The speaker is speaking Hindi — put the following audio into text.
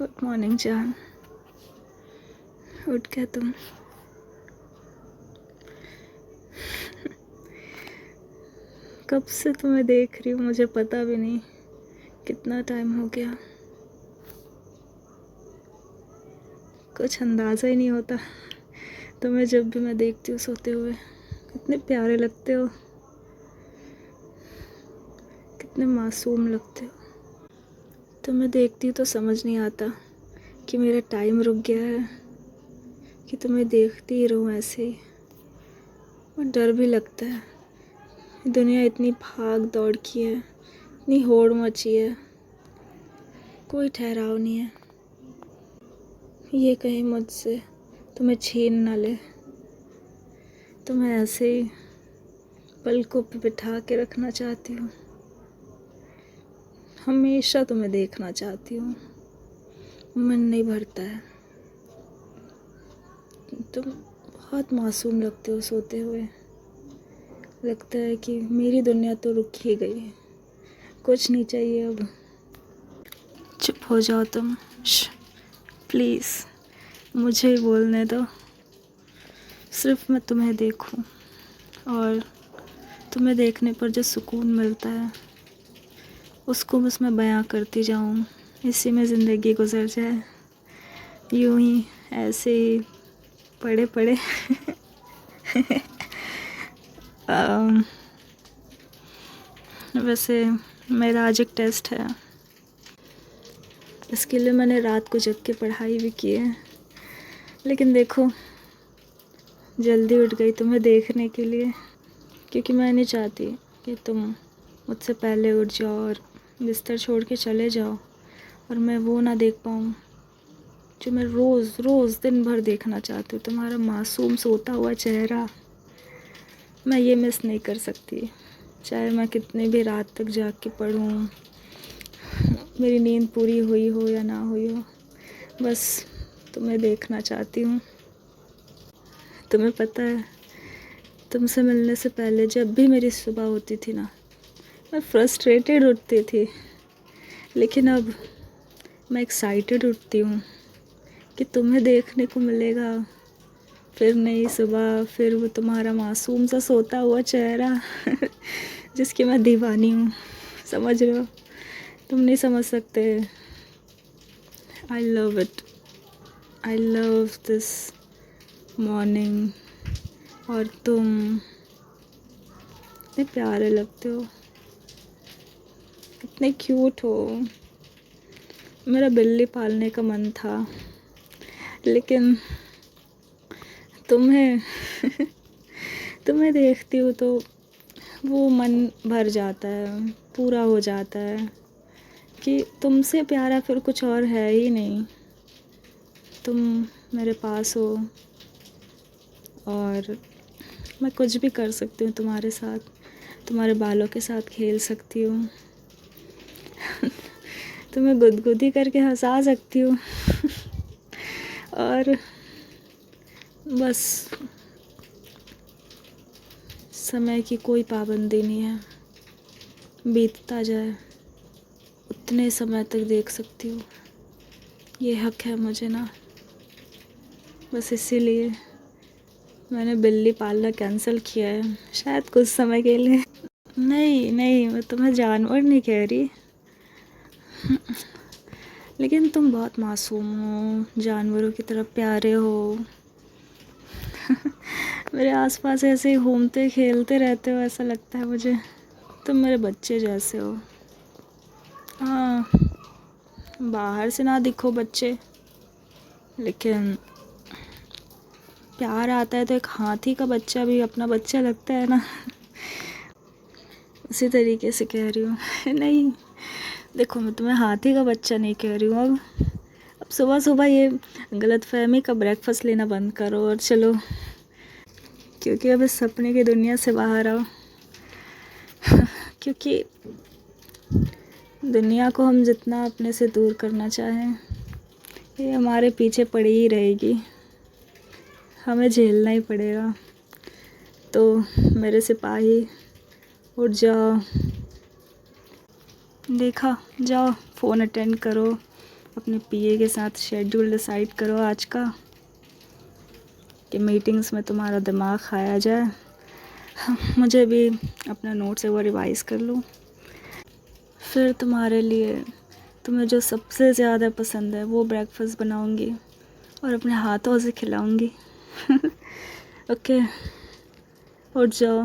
गुड मॉर्निंग जान। उठ गया तुम? कब से तुम्हें देख रही हूँ, मुझे पता भी नहीं कितना टाइम हो गया। कुछ अंदाज़ा ही नहीं होता। तुम्हें जब भी मैं देखती हूँ सोते हुए, कितने प्यारे लगते हो, कितने मासूम लगते हो। तुम्हें देखती हूँ तो समझ नहीं आता कि मेरा टाइम रुक गया है, कि तुम्हें देखती ही रहूँ ऐसे ही। और डर भी लगता है। दुनिया इतनी भाग दौड़ की है, इतनी होड़ मची है, कोई ठहराव नहीं है। ये कहीं मुझसे तुम्हें छीन ना ले। तुम्हें ऐसे ही पलकों पे बिठा के रखना चाहती हूँ, हमेशा तुम्हें देखना चाहती हूँ। मन नहीं भरता है। तुम बहुत मासूम लगते हो सोते हुए। लगता है कि मेरी दुनिया तो रुक ही गई है, कुछ नहीं चाहिए अब। चुप हो जाओ तुम, प्लीज़ मुझे ही बोलने दो। सिर्फ मैं तुम्हें देखूं और तुम्हें देखने पर जो सुकून मिलता है उसको बस मैं बयां करती जाऊं। इसी में ज़िंदगी गुजर जाए, यूं ही ऐसे ही पड़े पड़े। वैसे मेरा आज एक टेस्ट है, इसके लिए मैंने रात को जग के पढ़ाई भी की है। लेकिन देखो, जल्दी उठ गई तुम्हें देखने के लिए, क्योंकि मैं नहीं चाहती कि तुम मुझसे पहले उठ जाओ और बिस्तर छोड़ के चले जाओ और मैं वो ना देख पाऊँ जो मैं रोज़ रोज़ दिन भर देखना चाहती हूँ। तुम्हारा मासूम सोता हुआ चेहरा मैं ये मिस नहीं कर सकती, चाहे मैं कितनी भी रात तक जाग के पढूँ, मेरी नींद पूरी हुई हो या ना हुई हो। बस तुम्हें देखना चाहती हूँ। तुम्हें पता है, तुमसे मिलने से पहले जब भी मेरी सुबह होती थी ना, मैं फ्रस्ट्रेटेड उठती थी। लेकिन अब मैं एक्साइटेड उठती हूँ कि तुम्हें देखने को मिलेगा। फिर नई सुबह, फिर वो तुम्हारा मासूम सा सोता हुआ चेहरा जिसकी मैं दीवानी हूँ। समझ रहे हो? तुम नहीं समझ सकते। I love it. I love this morning. और तुम इतने प्यारे लगते हो, कितने क्यूट हो। मेरा बिल्ली पालने का मन था, लेकिन तुम्हें तुम्हें देखती हूँ तो वो मन भर जाता है, पूरा हो जाता है कि तुमसे प्यारा फिर कुछ और है ही नहीं। तुम मेरे पास हो और मैं कुछ भी कर सकती हूँ तुम्हारे साथ। तुम्हारे बालों के साथ खेल सकती हूँ, तुम्हें गुदगुदी करके हंसा सकती हूँ। और बस समय की कोई पाबंदी नहीं है, बीतता जाए उतने समय तक देख सकती हूँ। ये हक है मुझे ना। बस इसीलिए मैंने बिल्ली पालना कैंसिल किया है, शायद कुछ समय के लिए। नहीं नहीं, मैं तुम्हें जानवर नहीं कह रही, लेकिन तुम बहुत मासूम हो, जानवरों की तरह प्यारे हो। मेरे आसपास ऐसे ही घूमते खेलते रहते हो, ऐसा लगता है मुझे तुम मेरे बच्चे जैसे हो। हाँ, बाहर से ना दिखो बच्चे, लेकिन प्यार आता है तो एक हाथी का बच्चा भी अपना बच्चा लगता है ना। उसी तरीके से कह रही हूँ। नहीं देखो, मैं तुम्हें हाथी का बच्चा नहीं कह रही हूँ। अब सुबह सुबह ये गलतफहमी का ब्रेकफास्ट लेना बंद करो और चलो, क्योंकि अब इस सपने की दुनिया से बाहर आओ। क्योंकि दुनिया को हम जितना अपने से दूर करना चाहें, ये हमारे पीछे पड़ी ही रहेगी, हमें झेलना ही पड़ेगा। तो मेरे सिपाही, उठ जाओ। देखा, जाओ फ़ोन अटेंड करो, अपने पीए के साथ शेड्यूल डिसाइड करो आज का, कि मीटिंग्स में तुम्हारा दिमाग खाया जाए। मुझे भी अपना नोट्स वो रिवाइज़ कर लूँ, फिर तुम्हारे लिए तुम्हें जो सबसे ज़्यादा पसंद है वो ब्रेकफास्ट बनाऊँगी और अपने हाथों से खिलाऊँगी। ओके, उठ जाओ।